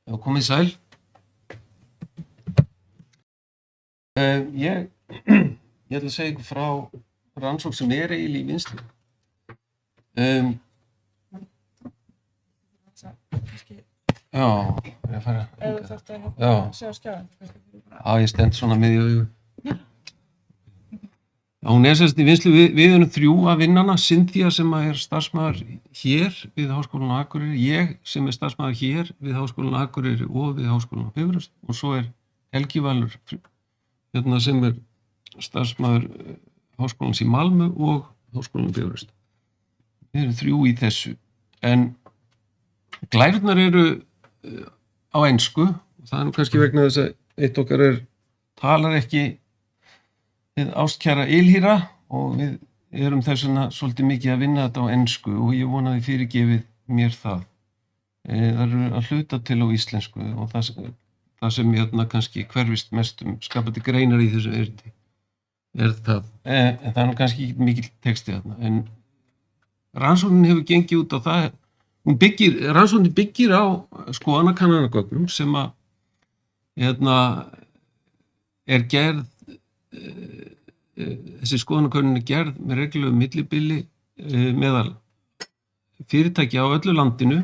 Já, komið sæl. Ég ætla að segja ykkur frá rannsókn sem eiginlega í vinnslu. Já, ég fara. Ef þú þarft að sjá skjáinn. Já, ég stend svona miðju augu. Já, hún sem sagt í vinnslu, við erum 3 að vinna hana, Cynthia sem starfsmaður hér við Háskólann á Akureyri, ég sem starfsmaður hér við Háskólann á Akureyri og við Háskólann á Bifröst og svo Helgi Valur sem starfsmaður Háskólans í Malmö og Háskólann á Bifröst. Við erum 3 í þessu, en glærurnar eru á ensku og það nú kannski vegna þess að eitt okkar talar ekki við ástkæra ylhýra og við erum þess vegna svolítið mikið að vinna þetta á ensku og ég vona að þið fyrirgefið mér það. Það eru að hluta til á íslensku og það sem kannski hverfist mest skapandi greinar í þessu erindi það. En það nú kannski ekki mikill texti þarna. En rannsóknin hefur gengið út á það. Rannsóknin byggir á skoðanakannanagögnum sem að gerð þessi skoðanakönnun gerð með reglulegu millibili meðal fyrirtækja á öllu landinu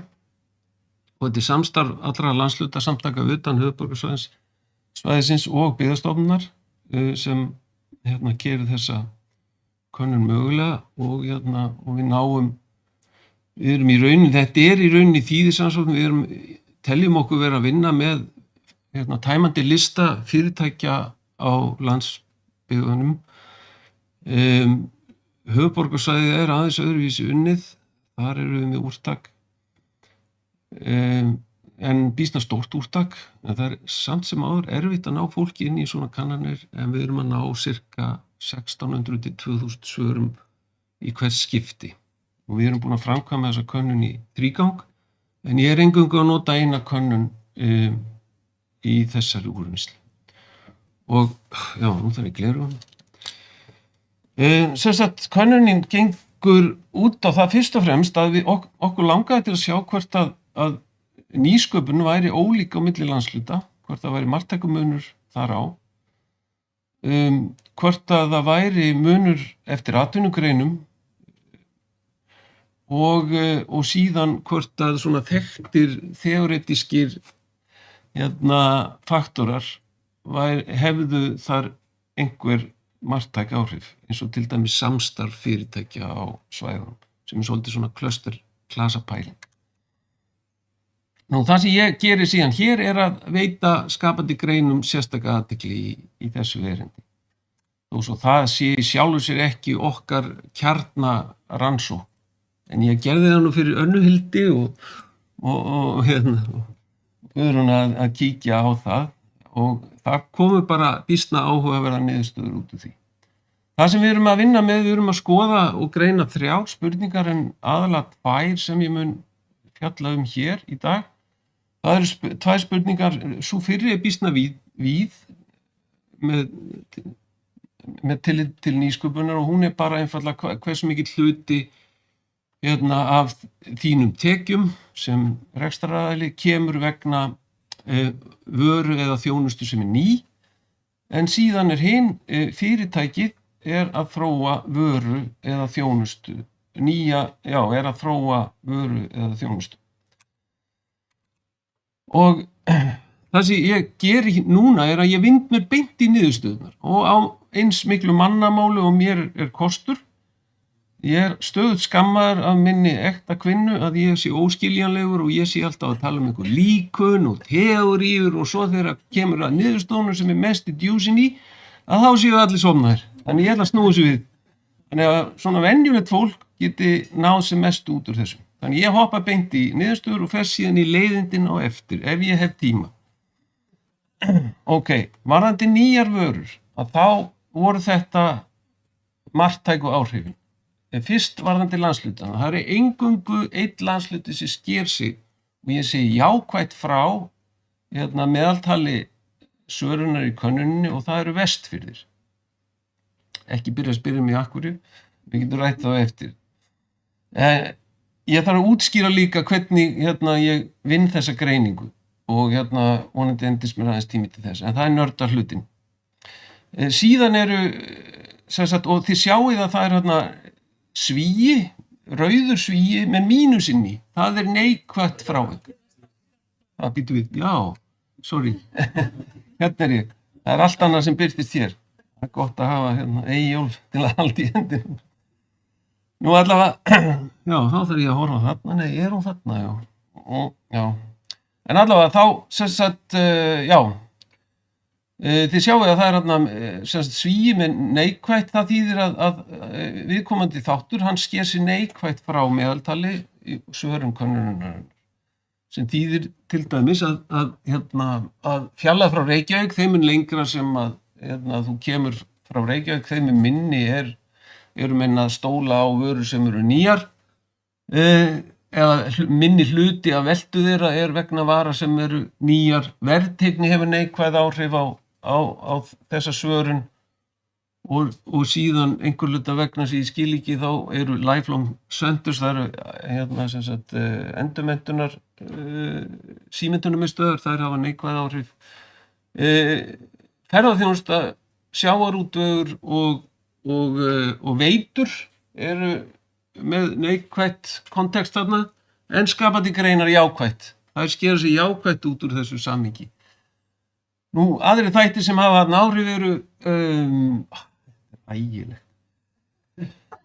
og þetta samstarf allra landshluta samtaka utan höfuðborgarsvæðisins og byggðastofnunar sem gerir þessa könnun mögulega og við náum við erum í rauninni, þetta í rauninni þýðisrannsókn, við teljum okkur vera að vinna með tæmandi lista fyrirtækja á landsbyggðunum. Höfuðborgarsvæðið aðeins öðruvísi unnið, þar erum við með úrtak, en býsna stórt úrtak, en það samt sem áður erfitt að ná fólki inn í svona kannanir, en við erum að ná cirka 1600 til 2000 svörum í hvers skipti. Og við erum búin að framkvæma þessa könnun í 3 gang, en ég eingöngu að nota eina könnun í þessari úrvinnslu. Og já, nú þarf ég gleraugun. Sem sagt, könnunin gengur út á það fyrst og fremst að okkur langaði til að sjá hvort að nýsköpun væri ólík á milli landshluta, hvort það væri marktækjamunur þar á, hvort að það væri munur eftir atvinnugreinum og síðan hvort að svona þekktir þeoretískir faktorar hefðu þar einhver marktæk áhrif, eins og til dæmis samstarf fyrirtækja á svæðunum, sem svolítið svona klasapæling. Nú, það sem ég geri síðan hér að veita skapandi greinum sérstaka athygli í þessu erindi. Þó svo það sé í sjálfu sér ekki okkar kjarnarannsókn, en ég gerði það nú fyrir Önnu Hildi og Guðrún að kíkja á það og það komu bara býsna áhugaverðar niðurstöður út úr því. Það sem við erum að vinna með, við erum að skoða og greina 3 spurningar en aðalega 2 sem ég mun fjalla hér í dag. Það eru 2 spurningar, sú fyrri býsna víð með tillit til nýsköpunar og hún bara einfaldlega hversu mikill hluti af þínum tekjum sem rekstraraðili kemur vegna vöru eða þjónustu sem ný, en síðan hin fyrirtækið að þróa vöru eða þjónustu, að þróa vöru eða þjónustu. Og það sem ég geri núna að ég vind mér beint í niðurstöðunar og á eins miklu mannamáli og mér kostur. Ég stöðugt skammaður af minni ekta kvinnu að ég sé óskiljanlegur og ég sé alltaf að tala einhver líkun og teóríur og svo þegar kemur að niðurstöðunum sem mest í djúsin í, að þá séu allir sofnaðir. Þannig ég ætla að snúa þessu við. Þannig að svona venjulegt fólk geti náð sem mest út úr þessu. Þannig ég hoppa beint í niðurstöður og fer síðan í leiðindin á eftir, ef ég hef tíma. Ok, varðandi nýjar vörur, að þá voru þetta marktæku áhrifin. Fyrst varðandi landshlutanna, það eingöngu einn landshluti sem sker sig og ég segi jákvætt frá meðaltali svörunar í könnuninni og það eru Vestfirðir. Ekki byrja að spyrja mig af hverju, við getum rætt þá eftir. Ég þarf að útskýra líka hvernig ég vinn þessa greiningu. og vonandi endist mér aðeins tími til þess, en það nördar hlutin. Síðan eru, sem sagt, og þið sjáið að það svíi, rauður svíi með mínusinn í, það neikvætt frávik. Það býtu við, já, sorry, hérna ég, það allt annað sem birtist hér. Það gott að hafa Eyjólf til að halda í hendinum. Nú allavega, já, þá þarf ég að horfa þarna, nei, hún þarna, já. Já. En allavega þá, sem sagt, já, þið sjáið að það sem sagt, svíi með neikvætt, það þýðir að viðkomandi þáttur, hann sker sig neikvætt frá meðaltali í svörum könnunarinnar. Sem þýðir til dæmis að fjalla frá Reykjavík, þeim lengra sem að þú kemur frá Reykjavík, þeim minni eru menn að stóla á vörur sem eru nýjar, eða minni hluti af veltu þeirra vegna vara sem eru nýjar. Verðteygni hefur neikvæð áhrif á þessa svörun og síðan einhver hluta vegna sem ég skil ekki þá eru lifelong centers, það eru sem sagt endurmenntunar símenntunarmiðstöðvar, þær hafa neikvæð áhrif. Ferðaþjónusta, sjávarútvegur og veitur eru með neikvætt kontekst þarna, en skapandi greinar jákvætt. Það skera sig jákvætt út úr þessu samhengi. Nú, aðrir þættir sem hafa þarna áhrif eru ægilegt.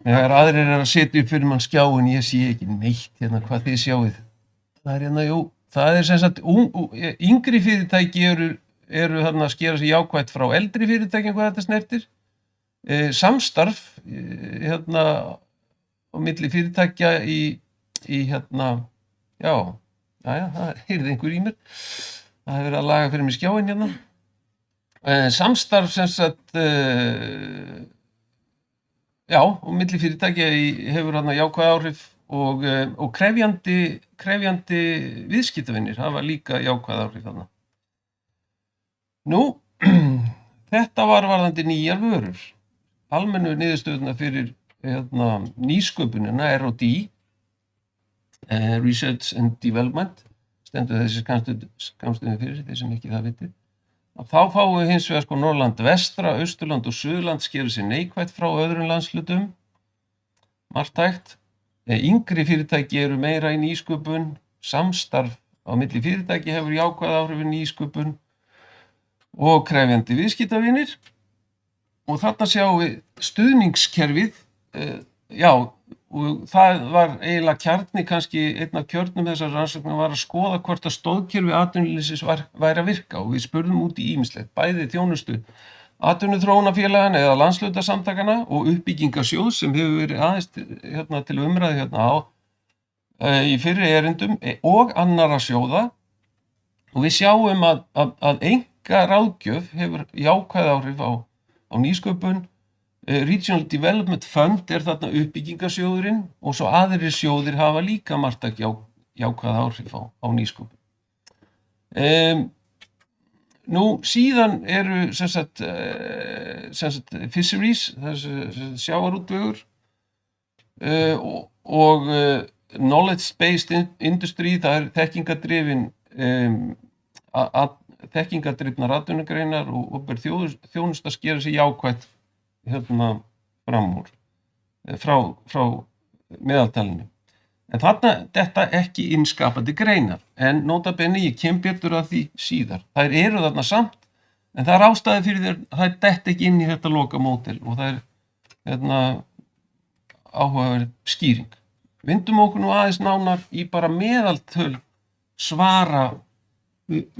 Þegar aðrir að setja upp fyrir mann skjáin, ég sé ekki neitt hvað þið sjáið. Það jú, það sem sagt, yngri fyrirtæki eru að skera sig jákvætt frá eldri fyrirtækjum hvað þetta snertir. Samstarf, á milli fyrirtækja í já, það heyrði einhver í mér. Það hefur verið að laga fyrir mig skjáin Samstarf sem sagt, já, á milli fyrirtækja hefur jákvæð áhrif og krefjandi viðskiptavinir hafa líka jákvæð áhrif þarna. Nú, þetta var varðandi nýjar vörur. Almennu niðurstöðuna fyrir nýsköpunina, R&D, Research and Development, stendur þessi skammstöðin fyrir, þeir sem ekki það vitið. Þá fáum við hins vegar Norðurland vestra, Austurland og Suðurland skera sig neikvætt frá öðrum landshlutum, marktækt. Yngri fyrirtæki eru meira í nýsköpun, samstarf á milli fyrirtæki hefur jákvæð áhrif í nýsköpun og krefjandi viðskiptavinir. Og þarna sjáum við stuðningskerfið, já, og það var eiginlega kjarni, kannski einn af kjörnum þessar rannsóknar var að skoða hvort að stoðkerfi atvinnulífsins væri að virka og við spurðum út í ýmislegt, bæði þjónustu atvinnuþróunarfélagana eða landshlutasamtakana og uppbyggingarsjóðs sem hefur verið aðeins til umræðu í fyrri erindum og annarra sjóða og við sjáum að enga ráðgjöf hefur jákvæð áhrif á nýsköpun. Regional Development Fund þarna uppbyggingarsjóðurinn og svo aðrir sjóðir hafa líka marktæk jákvæð áhrif á nýsköpun. Nú síðan eru sem sagt fisheries, sjávarútvegur og knowledge-based industry, það þekkingadrifin þekkingadrifnar atvinnugreinar og opinber þjónusta skera sig jákvætt fram úr frá meðaltalinu. En þarna detta ekki inn skapandi greinar, en nota bene ég kem betur að því síðar. Þær eru þarna samt, en það ástæði fyrir þær detta ekki inn í þetta lokamódel og það áhugaverð skýring. Vindum okkur nú aðeins nánar í bara meðaltöl svara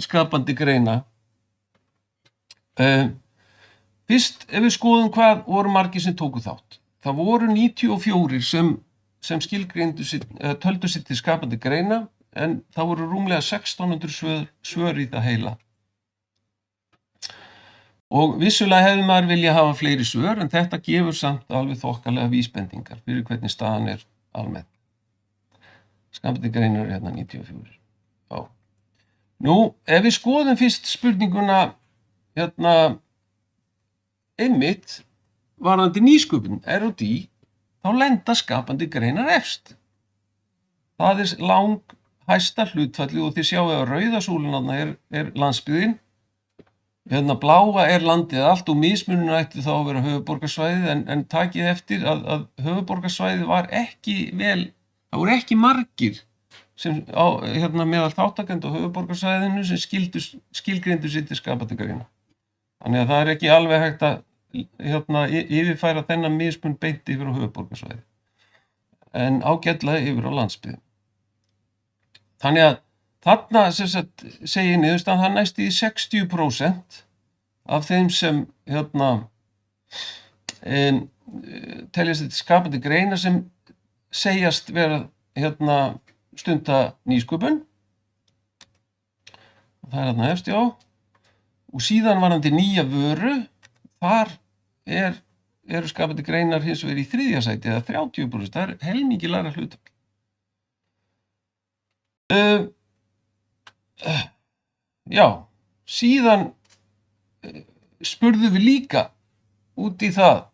skapandi greina. Fyrst ef við skoðum hvað voru margir sem tóku þátt. Það voru 94 sem skilgreindu töldu sig til skapandi greina, en það voru rúmlega 1600 svör í það heila. Og vissulega hefði maður vilja hafa fleiri svör, en þetta gefur samt alveg þokkalega vísbendingar fyrir hvernig staðan almennt. Skapandi greinar 94. Já. Nú, ef við skoðum fyrst spurninguna einmitt varðandi nýsköpun, R&D, þá lenda skapandi greinar efst. Það hæsta hlutfalli og þið sjáu að rauða súlan er landsbyggðin, bláa er landið allt og mismunun ætti þá að vera höfuðborgarsvæðið en takið eftir að höfuðborgarsvæðið var ekki það voru ekki margir sem meðal þátttakenda á höfuðborgarsvæðinu sem skilgreindu sig til skapandi greina. Þannig að það er ekki alveg hægt að yfirfæra þennan mismun beint yfir á höfuðborgarsvæðið en ágætlega yfir á landsbyggðinni. Þannig að þarna segir niðurstaðan það næst í 60% af þeim sem teljast þetta skapandi greina sem segjast vera stunda nýsköpun. Og það er þarna efst, já. Og síðan varðandi nýja vöru, þar eru skapandi greinar hins vegar í 3. sæti eða 30%, það er helmingi lægra hlutfall. Já, síðan spurðum við líka út í það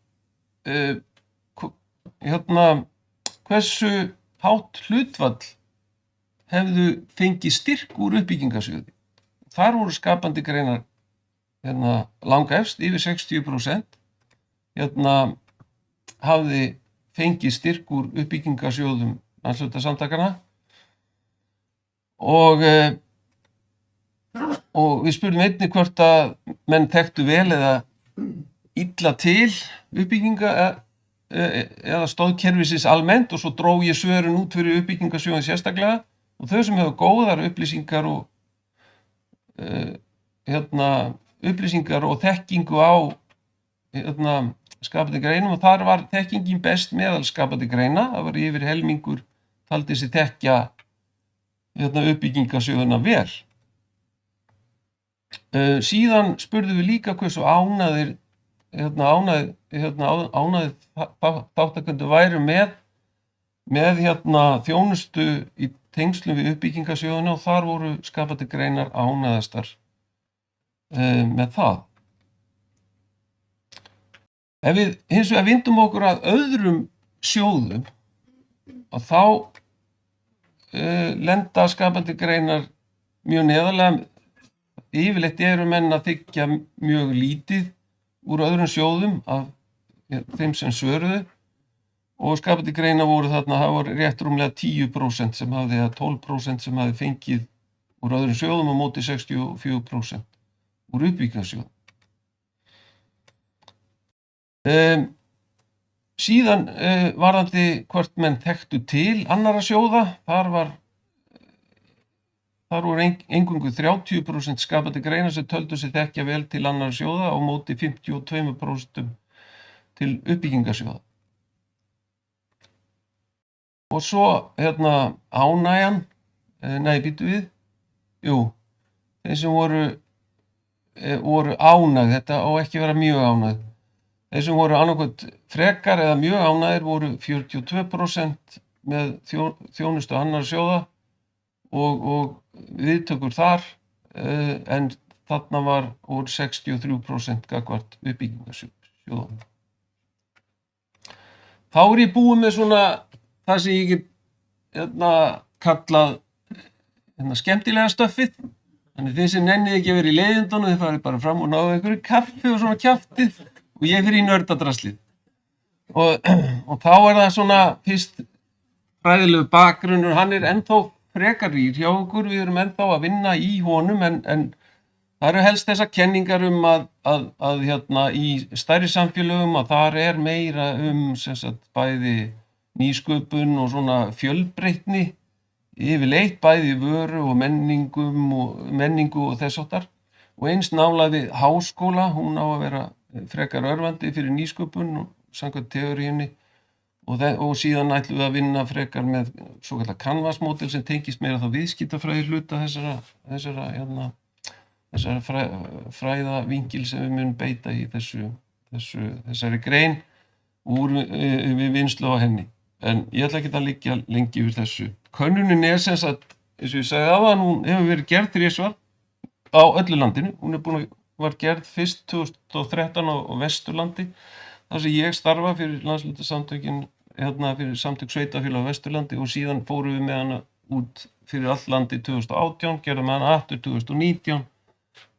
hversu hátt hlutfall hefðu fengið styrk úr uppbyggingarsjóði. Þar voru skapandi greinar langefst yfir 60%. Hafði fengið styrk úr uppbyggingarsjóðum landshlutasamtakanna og við spurðum einnig hvort að menn þekktu vel eða illa til uppbygginga eða stoðkerfisins almennt og svo dró ég svörin út fyrir uppbyggingarsjóðin sérstaklega og þau sem hefur góðar upplýsingar og þekkingu á skapandi greinum og þar var þekkingin best meðal skapandi greina, það var yfir helmingur taldi sig þekkja uppbyggingarsjóðina vel. Síðan spurðum við líka hversu ánægðir þátttakendur væru með þjónustu í tengslum við uppbyggingarsjóðina og þar voru skapandi greinar ánægðastar með það. Ef við hins vegar vindum okkur að öðrum sjóðum að þá lenda skapandi greinar mjög neðarlega. Yfirleitt eru menn að þiggja mjög lítið úr öðrum sjóðum af þeim sem svöruðu og skapandi greina voru þarna, það voru rétt rúmlega 10% sem hafði eða 12% sem hafði fengið úr öðrum sjóðum á móti 64% úr uppbyggingarsjóðum. Síðan varðandi hvort menn þekktu til annarra sjóða, þar voru eingöngu 30% skapandi greina sem töldu sig þekkja vel til annarra sjóða á móti 52% til uppbyggingarsjóða. Og svo ánægjan, þeir sem voru ánægð, þetta á ekki vera mjög ánægð. Þeir sem voru annarkvæmt frekar eða mjög ánægðir voru 42% með þjónustu annarra sjóða og viðtökur þar, en þarna voru 63% gagnvart uppbyggingarsjóðum. Þá er ég búið með svona það sem ég get kallað skemmtilega stöffið. Þannig þið sem nennið ekki að vera í leiðindunum, þið farið bara fram og náðu einhverju kaffi og svona kjaftið og ég fyrir í nördadraslið. Og þá er það svona fyrst fræðilegu bakgrunnur, hann er ennþá frekar rýr hjá okkur, við erum ennþá að vinna í honum en það eru helst þessar kenningar að í stærri samfélögum að þar er meira bæði nýsköpun og svona fjölbreytni yfirleitt bæði vöru og menningu og þess háttar og eins nálægð við háskóla, hún á að vera frekar örvandi fyrir nýsköpun og samkvæmt teóríunni og síðan ætlum við að vinna frekar með svokallað Canvas-módel sem tengist meira þá viðskiptafræði hluta þessara fræðavingil sem við munum beita í þessari grein við vinnslu á henni. En ég ætla ekki að liggja lengi yfir þessu. Könnunin er sem sagt, eins og ég sagði áðan, hún hefur verið gerð þrisvar á öllu landinu. Hún var gerð fyrst 2013 á Vesturlandi, þar sem ég starfa fyrir landshlutasamtökin, fyrir samtök sveitafélaga á Vesturlandi og síðan fórum við með hana út fyrir allt landi 2018, gerðum við hana aftur 2019,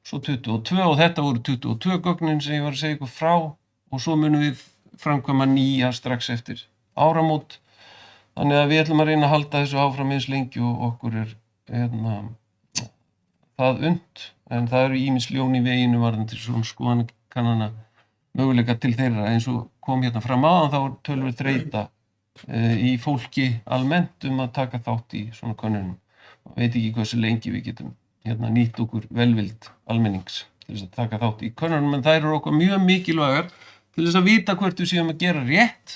svo 22 og þetta voru 22 gögnin sem ég var að segja ykkur frá og svo munum við framkvæma nýja strax eftir áramót. Þannig að við ætlum að reyna að halda þessu áfram eins lengi og okkur það unnt, en það eru ýmis ljón í veginu varðandi svona skoðanakannana möguleika til þeirra eins og kom hérna fram áðan þá tölum við þreyta í fólki almennt að taka þátt í svona könnunum. Veit ekki hversu lengi við getum nýtt okkur velvild almennings til þess að taka þátt í könnunum, en þær eru okkur mjög mikilvægar til þess að vita hvert við séum að gera rétt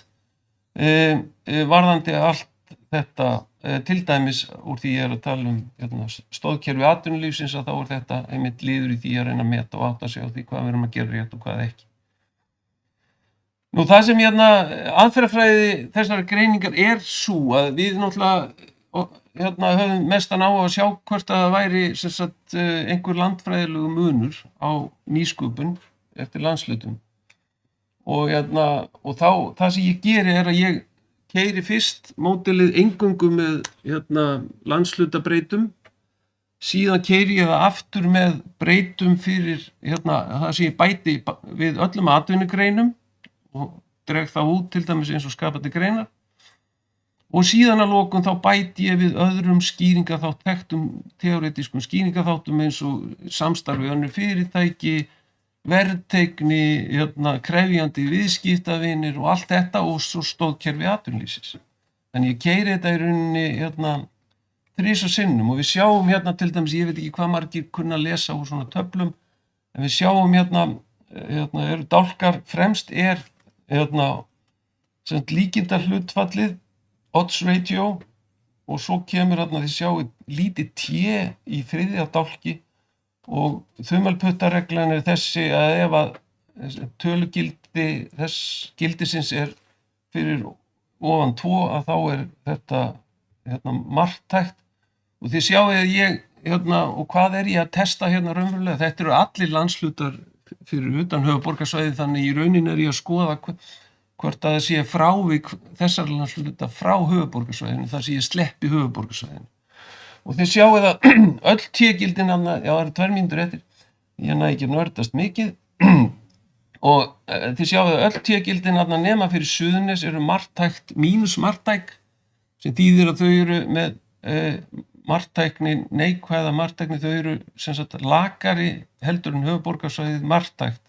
varðandi allt þetta, til dæmis úr því ég að tala stóðkerfi atvinnulífsins að þá þetta einmitt liður í því að reyna að meta og átta sig á því hvað við erum að gera rétt og hvað ekki. Nú það sem aðferðafræði þessari greiningar sú að við náttúrulega höfum mestan á að sjá hvort að það væri sem sagt einhver landfræðilegu munur á nýsköpun eftir landshlutum. Og þá það sem ég geri að ég keyri fyrst módelið eingöngu með landshlutabreytum, síðan keyri ég það aftur með breytum fyrir það sem ég bæti við öllum atvinnugreinum og dreg það út til dæmis eins og skapandi greinar og síðan að lokum þá bæti ég við öðrum þekktum teoretískum skýringaþáttum eins og samstarfi önnur fyrirtæki, verðteygni, krefjandi viðskiptavinir og allt þetta og svo stóðkerfi atvinnulífsins. Þannig ég keyri þetta í rauninni 3 sinnum og við sjáum til dæmis, ég veit ekki hvað margir kunna lesa úr svona töflum, en við sjáum eru dálkar fremst líkindahlutfallið, odds ratio og svo kemur þið sjáu lítið T í þriðja dálki og þumalputtareglan þessi að ef að tölugildi þess gildisins fyrir ofan 2 að þá þetta marktækt og þið sjáu að ég og hvað ég að testa raunverulega, þetta eru allir landshlutar fyrir utan höfuðborgarsvæðið, þannig í rauninni ég að skoða hvort að það sé frávik þessar landshluta frá höfuðborgarsvæðinu, þar sem ég sleppi höfuðborgarsvæðinu. Og þið sjáuð að öll T-gildin það eru 2 mínútur eftir, ég næ ekki nördast mikið og þið sjáuð að öll T-gildin nema fyrir Suðurnes eru marktækt mínus marktæk sem þýðir að þau eru með marktækni, neikvæða marktækni, þau eru sem sagt lakari heldur en höfuðborgarsvæðið marktækt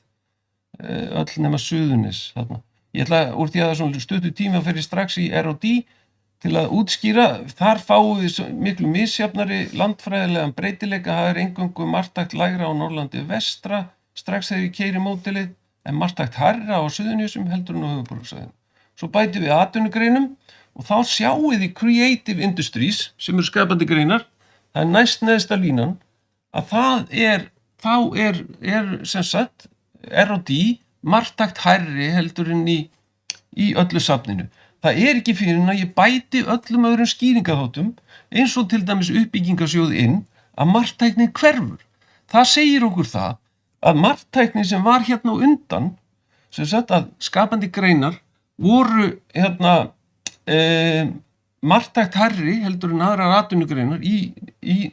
öll nema Suðurnes þarna. Ég ætla úr því að það er svona stuttur tími að fyrir strax í R&D til að útskýra, þar fáum við miklu misjafnari landfræðilegan breytileika, það eingöngu marktækt lægra á Norðurlandi vestra, strax þegar ég keyri módelið, en marktækt hærra á Suðurnesjum heldur en á höfuðborgarsvæðinu. Svo bætum við atvinnugreinum og þá sjáum við creative industries sem eru skapandi greinar, það næst neðsta línan, að þá er sem sagt R&D marktækt hærri heldur en í öllu safninu. Það ekki fyrir að ég bæti öllum öðrum skýringaþáttum eins og til dæmis uppbyggingarsjóð að marktæknin hverfur. Það segir okkur það að marktæknin sem var á undan, sem sagt að skapandi greinar voru marktækt hærri heldur en aðrar atvinnugreinar í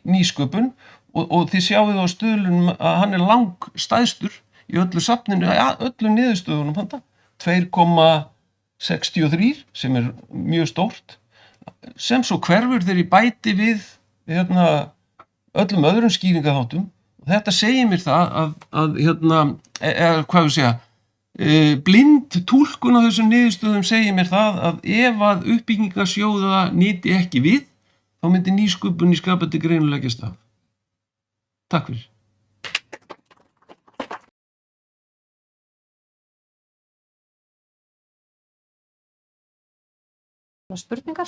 nýsköpun og þið sjáið á stuðlunum að hann langstæðstur í öllu safninu, öllum niðurstöðunum 2,63 sem mjög stórt, sem svo hverfur þegar ég bæti við öllum öðrum skýringaþáttum og þetta segir mér það hvað við segja, blind túlkun á þessum niðurstöðum segir mér það að ef að uppbyggingarsjóða nyti ekki við, þá myndi nýsköpun í skapandi greinum leggjast af. Takk fyrir. Spurningar?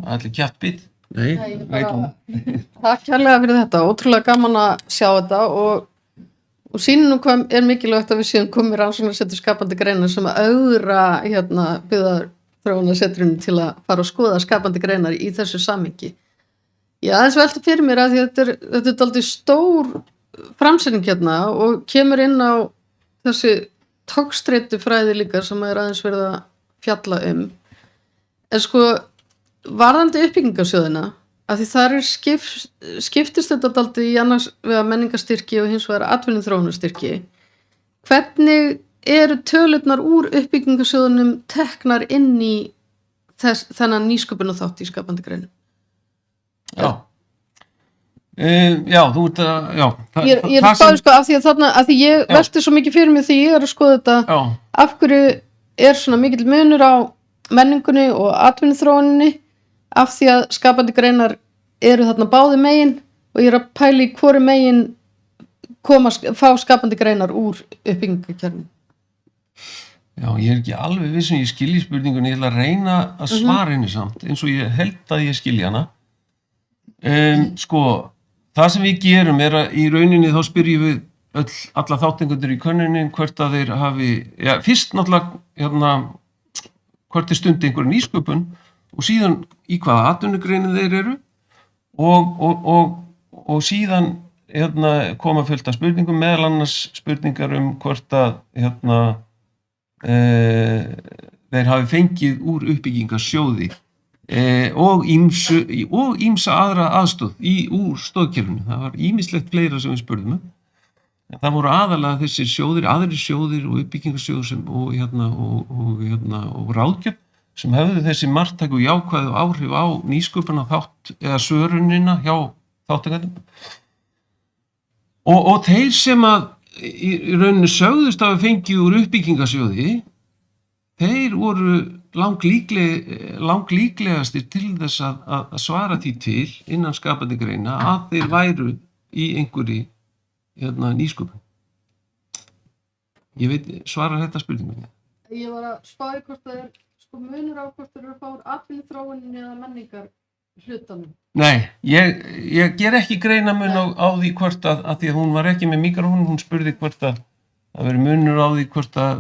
Allir kjattbít? Nei, takk kærlega fyrir þetta, ótrúlega gaman að sjá þetta og sýnum hvað mikilvægt að við séum komið rannsóknarsetur skapandi greinar sem að augra byggðaþróunarsetrinu til að fara og skoða skapandi greinar í þessu samhengi. Ég aðeins velti fyrir mér að þetta er dálítið stór framsetning og kemur inn á þessi togstreitufræði líka sem aðeins verið að fjalla en sko varðandi uppbyggingarsjóðina af því þar skiptist þetta dálítið í annars vegar menningarstyrki og hins vegar atvinnuþróunarstyrki. Hvernig eru tölurnar úr uppbyggingarsjóðunum teknar inn í þennan nýsköpun og þátt í skapandi greinum? Já. Já, þú ert að, já. Ég er að spáði sko af því ég velti svo mikið fyrir mig því ég er að skoða þetta af hverju svona mikill munur á menningunni og atvinnuþróuninni af því að skapandi greinar eru þarna báði megin og ég er að pæla í hvoru megin fá skapandi greinar úr uppbyggingarkerfinu. Já, ég er ekki alveg viss ég skilji spurningunni, ég ætla að reyna að svara henni samt, eins og ég held að ég skilji hana. Sko, það sem við gerum er að í rauninni þá spyrjum við alla þáttengundur í könnunin hvert að þeir hafi, já, fyrst náttúrulega, hvert stundi einhver nýsköpun og síðan í hvaða atvinnugreinin þeir eru og síðan koma fullt af spurningum, meðal annars spurningar hvort að þeir hafi fengið úr uppbyggingarsjóði og ýmsa aðra aðstoð úr stoðkerfinu. Það var ýmislegt fleira sem við spurðum en það voru aðalega þessir sjóðir, aðrir sjóðir og uppbyggingarsjóður og ráðgjöf sem höfðu þessi marktæku jákvæðu áhrif á nýsköpuna þátt eða sörunina hjá þáttakendum. Og þeir sem að í rauninni sögðust að fengið úr uppbyggingarsjóði, þeir voru langlíklegastir til þess að svara því til innan skapandi greina að þeir væru í einhverri nýsköpun. Ég veit, svarar þetta spurningunni? Ég var að spáði hvort það munur á hvort þeir eru að fá úr atvinnuþróuninni eða menningar hlutanum. Nei, ég ger ekki greinamun á því hvort að því að hún var ekki með mikrofón, hún spurði hvort að veri munur á því hvort að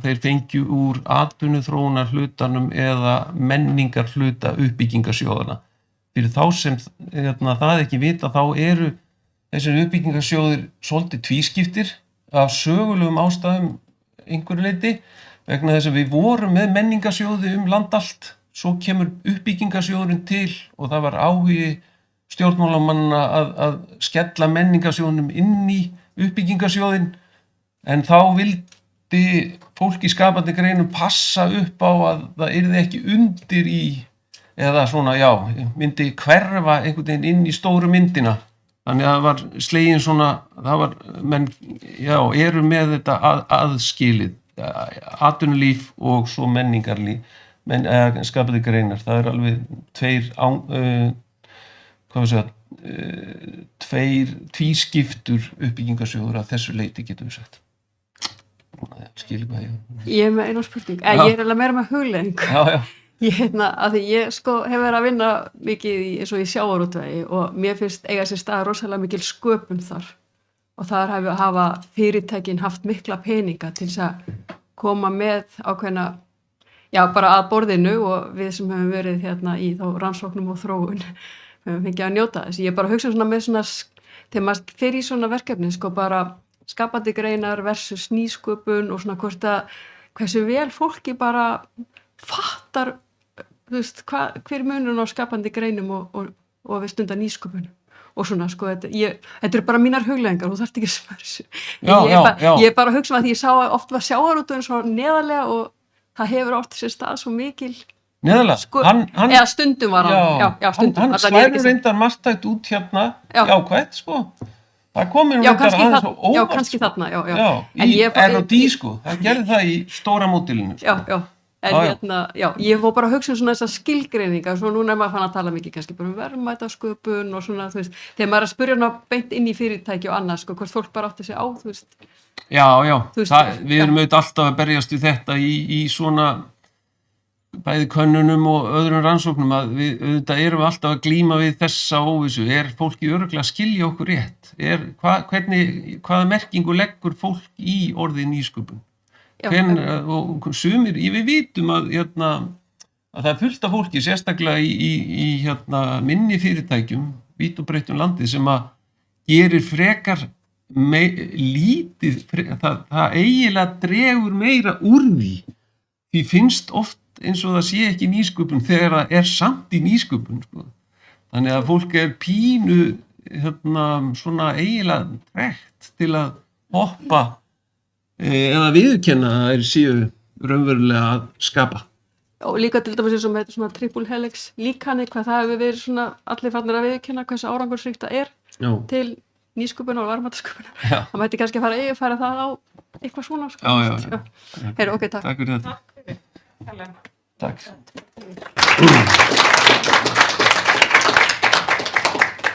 þeir fengju úr atvinnuþróunar hlutanum eða menningar hluta uppbyggingarsjóðana. Fyrir þá sem það ekki vita, þá eru þessir uppbyggingarsjóðir svolítið tvískiptir af sögulegum ástæðum einhverju leyti, vegna þess að við vorum með menningarsjóði land allt, svo kemur uppbyggingarsjóðurinn til og það var áhugi stjórnmálamanna að skella menningarsjóðunum inn í uppbyggingarsjóðin, en þá vildi fólk í skapandi greinum passa upp á að það yrði ekki undir í, eða svona, já, myndi hverfa einhvern veginn inn í stóru myndina. Þannig að það var slegin svona, það var, menn, já, eru með þetta aðskilið, atvinnulíf og svo menningarlíf, skapandi greinar. Það alveg tveir tvískiptur uppbyggingarsjóður að þessu leyti getum við sagt. Skilur hvað Ég er með einu spurning, ég er alveg meira með hugleiðing. Já. Að því ég hef verið að vinna mikið eins og í sjávarútvegi og mér finnst eiga sér stað rosalega mikil sköpun þar og þar hafa fyrirtækin haft mikla peninga til þess að koma með ákveðna, já, bara að borðinu og við sem hefum verið í þá rannsóknum og þróun hefum fengið að njóta þess. Ég bara hugsa svona með svona, þegar maður fer í svona verkefni, bara skapandi greinar versus nýsköpun og svona hvort að hversu vel fólki bara fattar, þú veist, hver munurinn á skapandi greinum og við stundar nýsköpun. Og svona, þetta eru bara mínar hugleiðingar, þú þarft ekki að svara þessu. Ég er bara að hugsa að því ég sá að oft var sjávarútvegurinn svo neðarlega og það hefur oft sér stað svo mikil. Neðarlega? Eða stundum var hann. Já, stundum. Hann slæður reyndar margtækt út jákvætt, Það komir reyndar aðeins á óvart. Já, kannski þarna, já. Í R&D, það gerði það í stóra módelinu. Já. En ég fór bara að hugsa svona þessar skilgreiningar, svo núna maður fann að tala mikið kannski bara verðmætasköpun og svona, þú veist, þegar maður að spyrja beint inn í fyrirtæki og annað, hvort fólk bara átti sig á, þú veist. Já, við erum auðvitað alltaf að berjast við þetta í svona bæði könnunum og öðrum rannsóknum að við auðvitað erum alltaf að glíma við þessa óvissu, fólki örugglega að skilja okkur rétt, hvaða merkingu leggur fólk í orðið nýsköpun? Og sumir, við vitum að það fullt af fólki, sérstaklega í minni fyrirtækjum, vítt og breitt landið, sem að gerir frekar lítið, það eiginlega dregur meira úr því finnst oft eins og það sé ekki nýsköpun þegar það er samt í nýsköpun, sko. Þannig að fólk er pínu, svona eiginlega tregt til að hoppa eða viðurkenna að þeir séu raunverulega að skapa. Og líka til dæmis eins og með þetta svona triple helix líkani, hvað það hefur verið svona allir farnir að viðurkenna hversu árangursríkt það er til nýsköpunar og varmætasköpunar. Það mætti kannski fara að yfirfæra það á eitthvað svona, sko. Já. Heyrðu, ok, takk. Takk fyrir þetta. Takk fyrir. Takk.